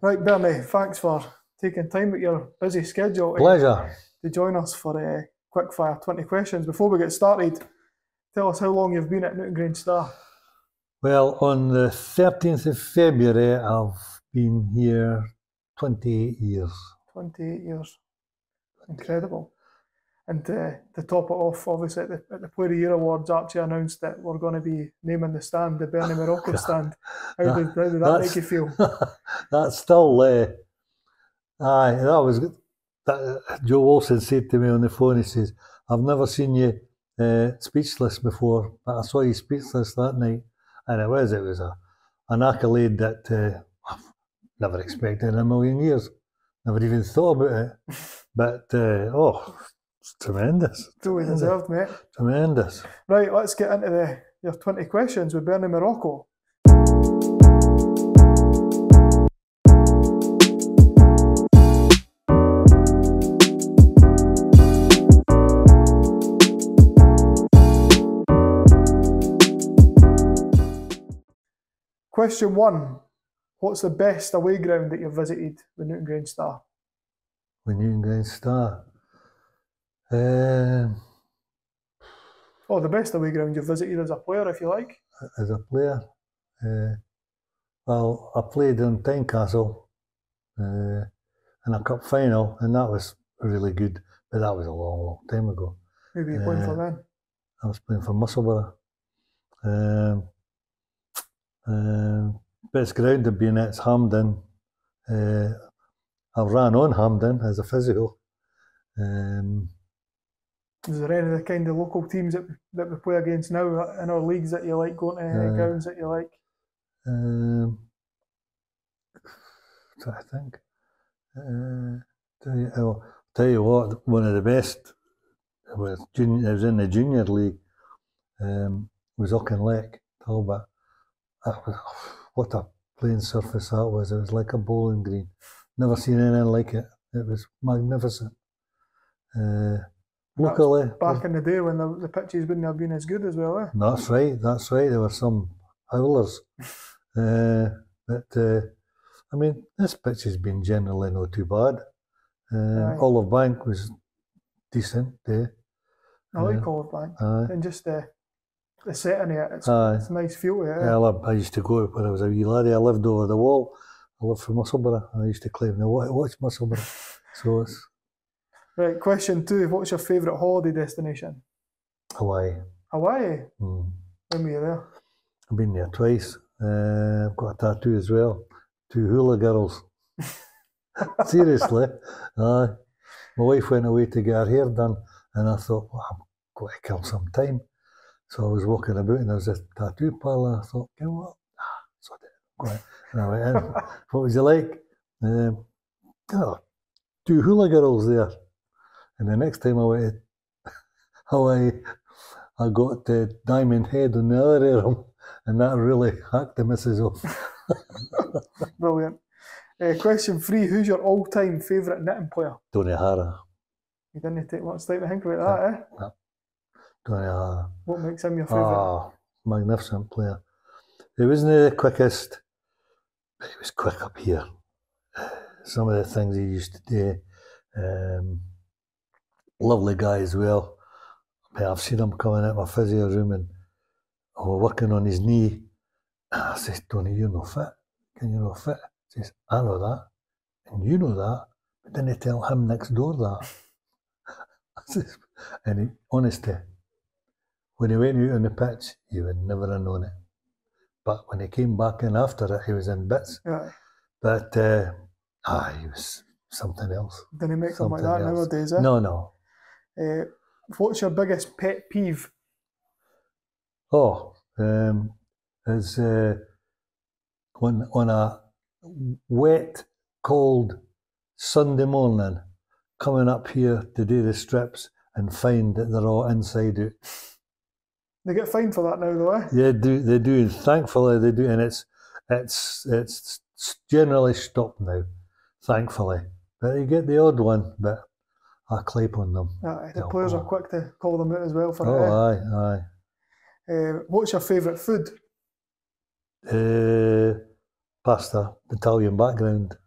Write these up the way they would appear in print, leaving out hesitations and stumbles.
Right, Bernie, thanks for taking time with your busy schedule Pleasure. to join us for quickfire 20 questions. Before we get started, tell us how long you've been at Newton Grange Star. Well, on the 13th of February, I've been here 28 years. 28 years. Incredible. And to top it off, obviously, at the Player of the Year Awards, Archie announced that we're going to be naming the stand the Bernie Morocco stand. How did that make you feel? That's still, aye, that was good. Joe Wilson said to me on the phone, he says, I've never seen you speechless before, but I saw you speechless that night. And it was an accolade that I've never expected in a million years. Never even thought about it. But, it's tremendous. Truly deserved, mate. Tremendous. Right, let's get into your 20 questions with Bernie Morocco. Question 1. What's the best away ground that you've visited with Newton Grange Star? With Newton Grange Star? The best away ground you've visited as a player, if you like. As a player? Well, I played in Tynecastle in a cup final, and that was really good, but that was a long, long time ago. Who were you playing for then? I was playing for Musselburgh. Best ground to be in it's Hampden. I ran on Hampden as a physio. Is there any of the kind of local teams that we play against now in our leagues that you like, going to any grounds that you like? I think. Tell you what, one of the best was in the junior league. Was Auchinleck, Talbot. What a playing surface that was. It was like a bowling green. Never seen anything like it. It was magnificent. Locally, back in the day when the pitches wouldn't have been as good as well, eh? That's right. There were some howlers. I mean, this pitch has been generally not too bad. Olive Bank was decent there. I like Olive Bank. And just the setting of it, it's a nice feel to it. Yeah, I used to go when I was a wee laddie. I lived over the wall. I lived from Musselburgh. I used to claim to watch Musselburgh. So it's... Right, question 2. What's your favourite holiday destination? Hawaii. Hawaii? When were you there? I've been there twice. I've got a tattoo as well. 2 hula girls. Seriously. My wife went away to get her hair done, and I thought, well, I'm going to kill some time. So I was walking about, and there was a tattoo parlour. I thought, you know what? So and I went in. What would you like? 2 hula girls there. And the next time I went to Hawaii, I got the diamond head on the other arm, and that really hacked the missus off. Brilliant. Question 3. Who's your all-time favourite knitting player? Tony Hara. You didn't take much time to think about that, eh? No. Tony Hara. What makes him your favourite? Magnificent player. He wasn't the quickest, but he was quick up here. Some of the things he used to do. Lovely guy as well. I've seen him coming out of my physio room and working on his knee. And I says, Tony, you're not fit. Can you not fit? He says, I know that. And you know that. But didn't tell him next door that. I says, and honestly, when he went out on the pitch, you would never have known it. But when he came back in after it, he was in bits. Yeah. But he was something else. Didn't make them like that nowadays, eh? No. What's your biggest pet peeve? Is when on a wet, cold Sunday morning, coming up here to do the strips and find that they're all inside out. They get fined for that now, though, eh? Yeah, they do. And thankfully, they do, and it's generally stopped now. Thankfully, but you get the odd one, but I clap on them. The players are quick to call them out as well for it. Aye. What's your favourite food? Pasta, Italian background.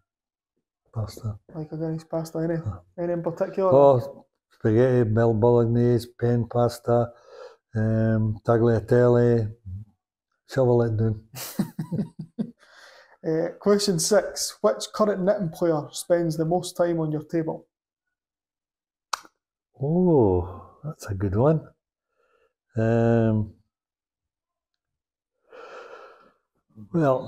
pasta. Like a Guinness pasta, any in particular? Oh, spaghetti, bel bolognese, pen pasta, tagliatelle, shovel it down. Question 6. Which current knitting player spends the most time on your table? Oh, that's a good one. Well,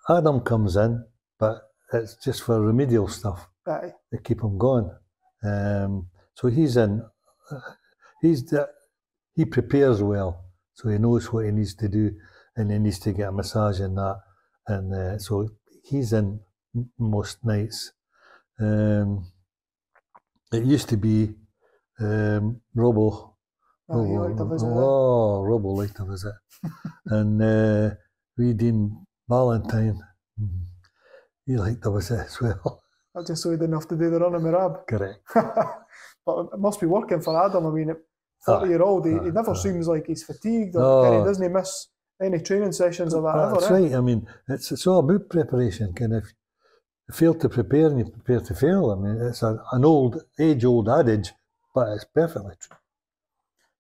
Adam comes in, but it's just for remedial stuff. Aye. To keep him going. So he's in. He prepares well, so he knows what he needs to do, and he needs to get a massage and that. And so he's in most nights. It used to be Robbo. He liked a visit. Oh, Robbo liked a visit. And we Dean Valentine, he liked a visit as well. That's just so he didn't have to do the run of Mirab. Correct. But it must be working for Adam. I mean, at 40-year-old, he never seems like he's fatigued or he doesn't miss any training sessions or that. That's right. I mean, it's all about preparation. Kind of, you fail to prepare and you prepare to fail. I mean, it's an age-old adage, but it's perfectly true.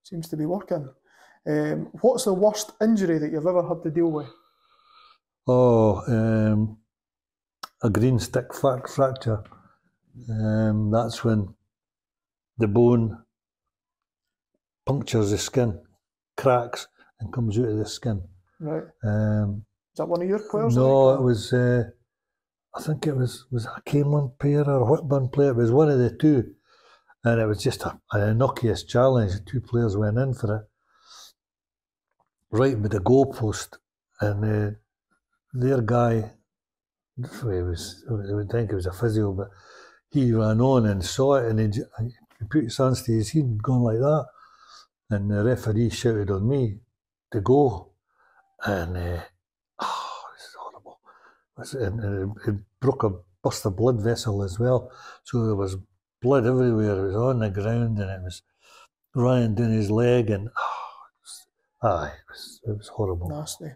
Seems to be working. What's the worst injury that you've ever had to deal with? Oh, a green stick fracture. That's when the bone punctures the skin, cracks, and comes out of the skin. Right. Is that one of your players? No, it was. I think it was a Canelan player or a Whitburn player. It was one of the two, and it was just an innocuous challenge. The two players went in for it, right with the goalpost, and their guy, I would think it was a physio, but he ran on and saw it, and he put his hands to his head and gone like that, and the referee shouted on me to go, and it was horrible. And it burst a blood vessel as well, so there was blood everywhere. It was on the ground, and it was running down his leg, and it was horrible. Nasty.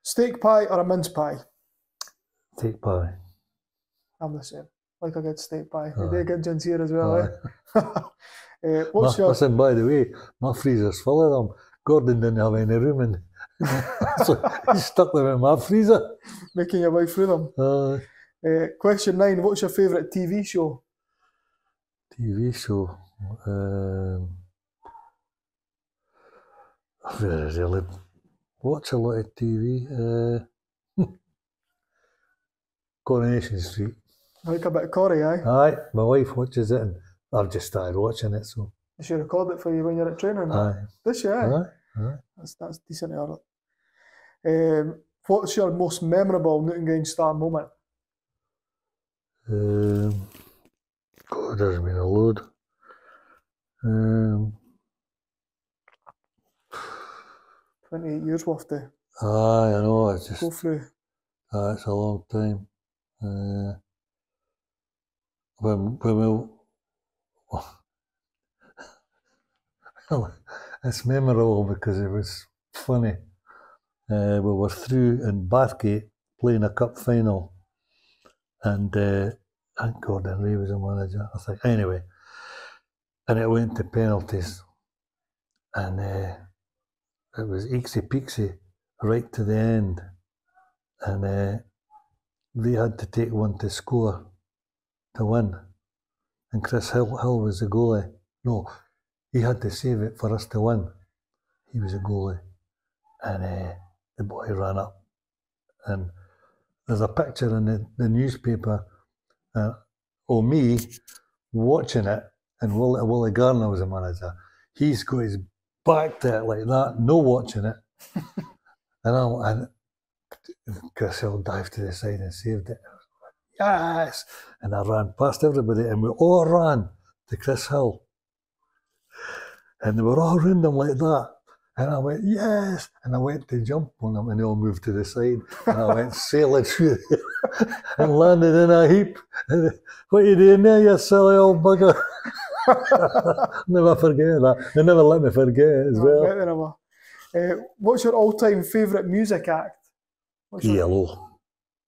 Steak pie or a mince pie? Steak pie. I'm the same. Like a good steak pie. You do get gins here as well, Listen, by the way, my freezer's full of them. Gordon didn't have any room in so he stuck them in my freezer. Making your way through them. Question 9. What's your favourite TV show? TV show? I really watch a lot of TV. Coronation Street. Like a bit of Corrie, aye? Aye, my wife watches it and I've just started watching it, so. Does she record it for you when you're at training? Aye. Does she, aye? Aye. That's decent of her. What's your most memorable Newton Grange Star moment? God, there's been a load. 28 years worth to I know, it's just go through. It's a long time. When we it's memorable because it was funny. We were through in Bathgate playing a cup final, and I think Gordon Ray was the manager, I think. Anyway, and it went to penalties, and it was eeksy-peeksy right to the end, and they had to take one to score to win, and Chris Hill was the goalie. No, he had to save it for us to win. He was a goalie, and the boy ran up, and there's a picture in the newspaper of me watching it, and Willie Garner was the manager. He's got his back to it like that, no watching it, and Chris Hill dived to the side and saved it. Yes! And I ran past everybody, and we all ran to Chris Hill. And they were all around him like that. And I went, yes! And I went to jump on them, and they all moved to the side. And I went sailing through there and landed in a heap. And what are you doing there, you silly old bugger? Never forget that. They never let me forget it as well. What's your all-time favourite music act? Yellow.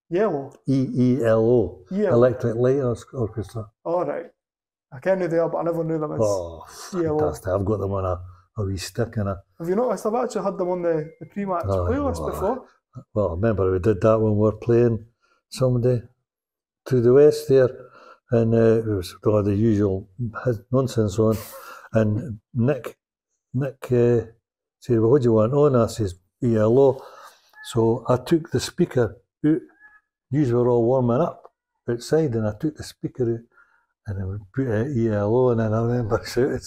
Yellow? EELO. ELO. Electric Light Orchestra. All right. I can't know they are, but I never knew them as Oh, ELO. fantastic. I've got them on a wee stick and a... Have you noticed I've actually had them on the pre-match playlist before? Well, I remember we did that when we were playing somebody to the west there, and it was all the usual nonsense on, and Nick said, well, what do you want on? I says, ELO. So I took the speaker out, you were all warming up outside, and I took the speaker out, and I would put ELO, and then I remember shouting,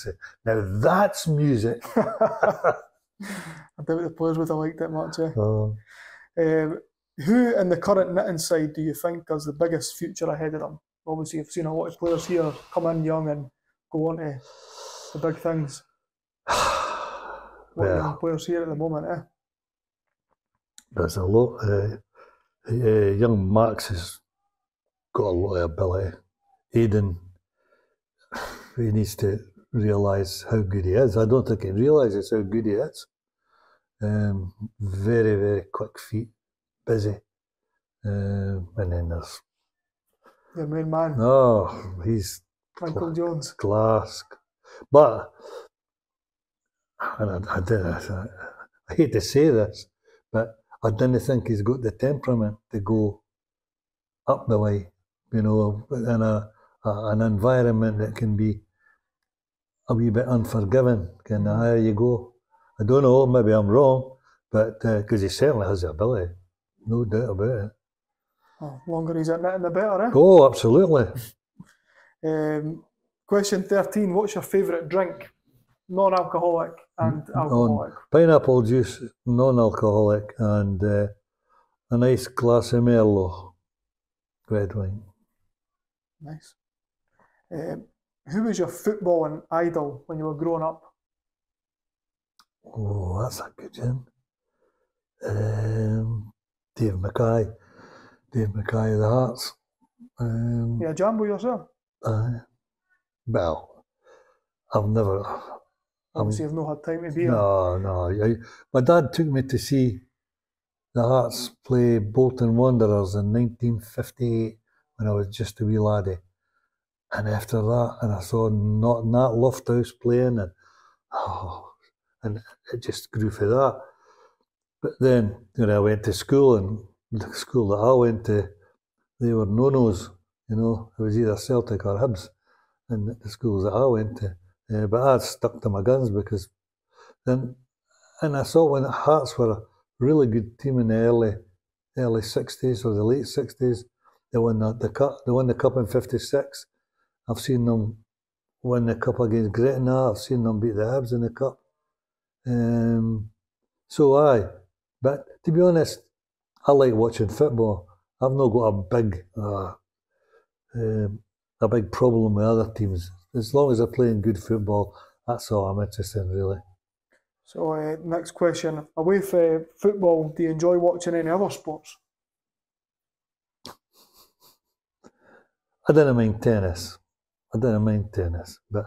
now that's music. I doubt the players would have liked it much, eh? Oh. Who in the current knitting side do you think has the biggest future ahead of them? Obviously, you've seen a lot of players here come in young and go on to the big things. What young players here at the moment, eh? There's a lot. Young Max has got a lot of ability. Aidan, he needs to realise how good he is. I don't think he realises how good he is. Very, very quick feet, busy. And then there's... Your main man. Oh, he's... Michael Jones. Class. But, and I hate to say this, but I didn't think he's got the temperament to go up the way, you know, in an environment that can be a wee bit unforgiving. Kind of higher you go. I don't know, maybe I'm wrong, but because he certainly has the ability, no doubt about it. Oh, longer he's at knitting, the better, eh? Oh, absolutely. Question 13, what's your favourite drink? Non-alcoholic and alcoholic. Pineapple juice, non-alcoholic, and a nice glass of Merlot, red wine. Nice. Who was your footballing idol when you were growing up? Oh, that's a good one. Dave Mackay of the Hearts. Yeah, Jambo yourself? Well, I've never... Obviously, you've not had time to be here. No. My dad took me to see the Hearts play Bolton Wanderers in 1958 when I was just a wee laddie. And after that, and I saw Nat Lofthouse playing, and it just grew for that. But then, you know, I went to school, and the school that I went to, they were no-nos, you know. It was either Celtic or Hibs in the schools that I went to. But I stuck to my guns because then, and I saw when the Hearts were a really good team in the early 60s or the late 60s. They won the cup. They won the cup in '56. I've seen them win the cup against Gretna. I've seen them beat the Hibs in the cup. But to be honest, I like watching football. I've not got a big problem with other teams. As long as they're playing good football, that's all I'm interested in, really. So, next question. Away from football, do you enjoy watching any other sports? I didn't mind tennis, but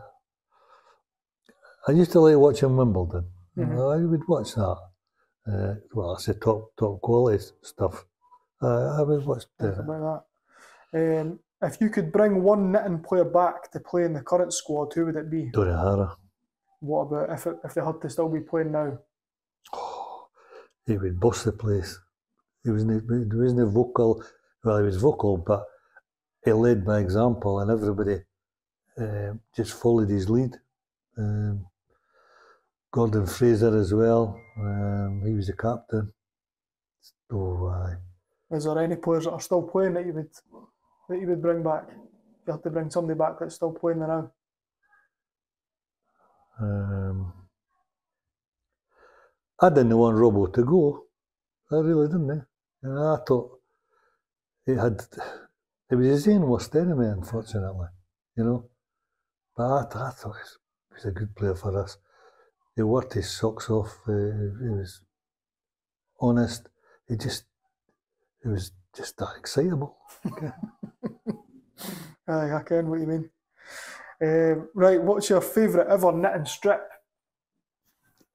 I used to like watching Wimbledon. Mm-hmm. I would watch that. Well, I say top quality stuff. I would watch about that. If you could bring one knitting player back to play in the current squad, who would it be? Dori Hara. What about if they had to still be playing now? Oh, he would bust the place. He wasn't vocal. Well, he was vocal, but he led by example, and everybody just followed his lead. Gordon Fraser as well. He was the captain. Oh, aye. Is there any players that are still playing that you would bring back? If you had to bring somebody back that's still playing now. I didn't want Robbo to go. I really didn't. And I thought it was his own worst enemy, unfortunately. You know. But I thought he was a good player for us. He worked his socks off. He was honest. He was just that excitable. Aye, I can what you mean. Right, what's your favourite ever knitting strip?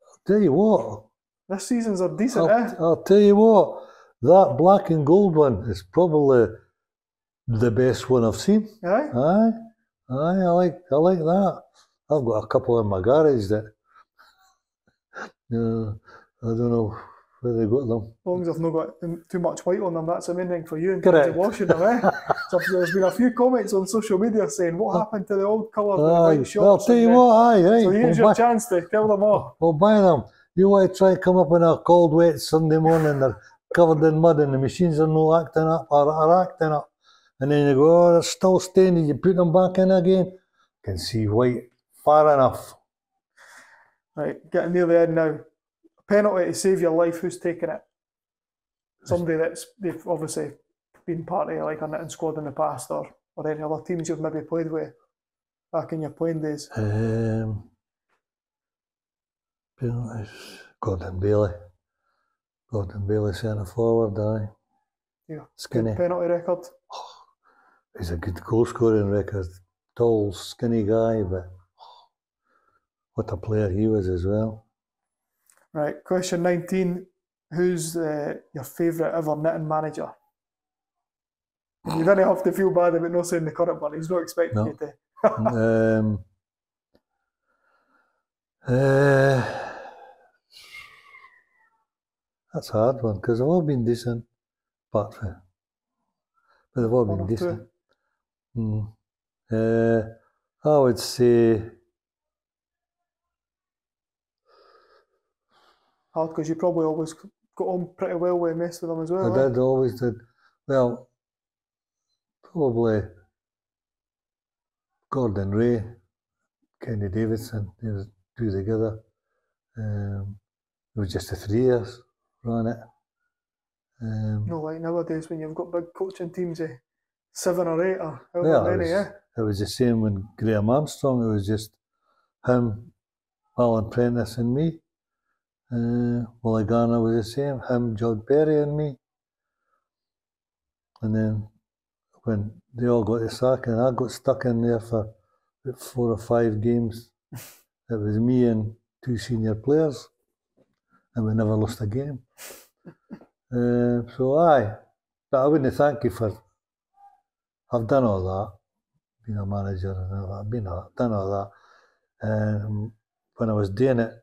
I'll tell you what. This season's are decent, I'll tell you what. that black and gold one is probably the best one I've seen. Aye? Aye, I like that. I've got a couple in my garage that I don't know where they got them. As long as I've not got too much white on them, that's the main thing for you in terms Correct. of washing them, eh? So there's been a few comments on social media saying, what happened to the old colour with the white Well, shorts? I'll tell you what, aye. So here's your chance to tell them all. We'll buy them. You want to try and come up on a cold, wet Sunday morning, they're covered in mud and the machines are not acting up or are acting up. And then you go, oh, they're still staining, you put them back in again. You can see white far enough. Right, getting near the end now. A penalty to save your life, who's taking it? Somebody they've obviously been part of like a knitting squad in the past or any other teams you've maybe played with back in your playing days. Penalties. Gordon Bailey centre forward, aye. Yeah, Skinny. good penalty record. Oh, he's a good goal scoring record. Tall, skinny guy, but what a player he was as well. Right, question 19. Who's your favourite ever knitting manager? You don't have to feel bad about not saying the current one. He's not expecting you to. That's a hard one because they've all been decent, but they've all been decent. I would say hard because you probably always got on pretty well with mess with them as well. I always did. Well, probably Gordon Ray, Kenny Davidson, they were two together. It was just the 3 years ran it. No, like nowadays when you've got big coaching teams of 7 or 8 or however many, It was the same when Graham Armstrong, it was just him, Alan Prentice and me. Willie Garner was the same, him, John Perry and me. And then when they all got the sack and I got stuck in there for 4 or 5 games, it was me and 2 senior players and we never lost a game. So aye, but I wouldn't thank you for, I've done all that, being a manager and all that, done all that. And when I was doing it,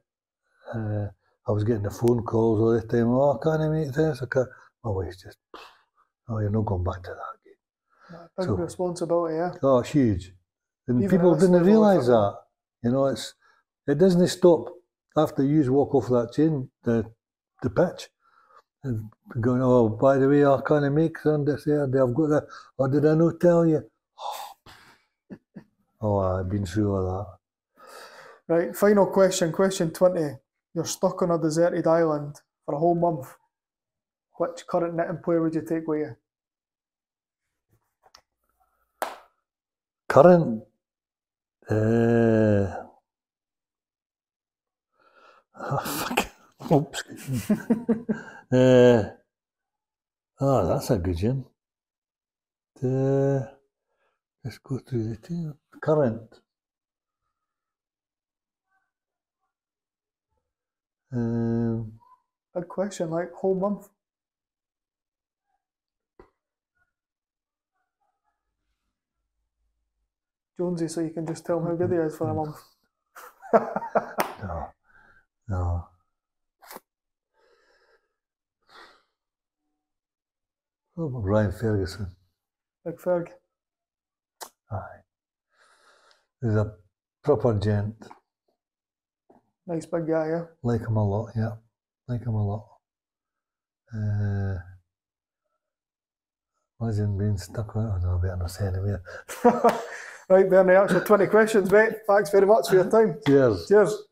I was getting the phone calls all the time, oh, I can't make this, I can't. My wife's just, oh, you're not going back to that game. Big responsibility, yeah. Oh, it's huge. And Even people didn't realise that. You know, it doesn't stop after you walk off that chain, the pitch. And going, oh, by the way, I can't make this there, I've got that, or did I not tell you? Oh, I've been through all that. Right, final question, question 20. You're stuck on a deserted island for a whole month. Which current knitting player would you take with you? Current? Excuse me. That's a good one. Let's go through the team. Current. Big question, like whole month. Jonesy, so you can just tell him how good he is for a month. No. Oh, Ryan Ferguson. Big Ferg. Aye. He's a proper gent. Nice big guy, yeah. Like him a lot, yeah. Like him a lot. Imagine being stuck with it. No, I better not say anywhere. Right, Bernie, that's your 20 questions, mate. Thanks very much for your time. Cheers. Cheers.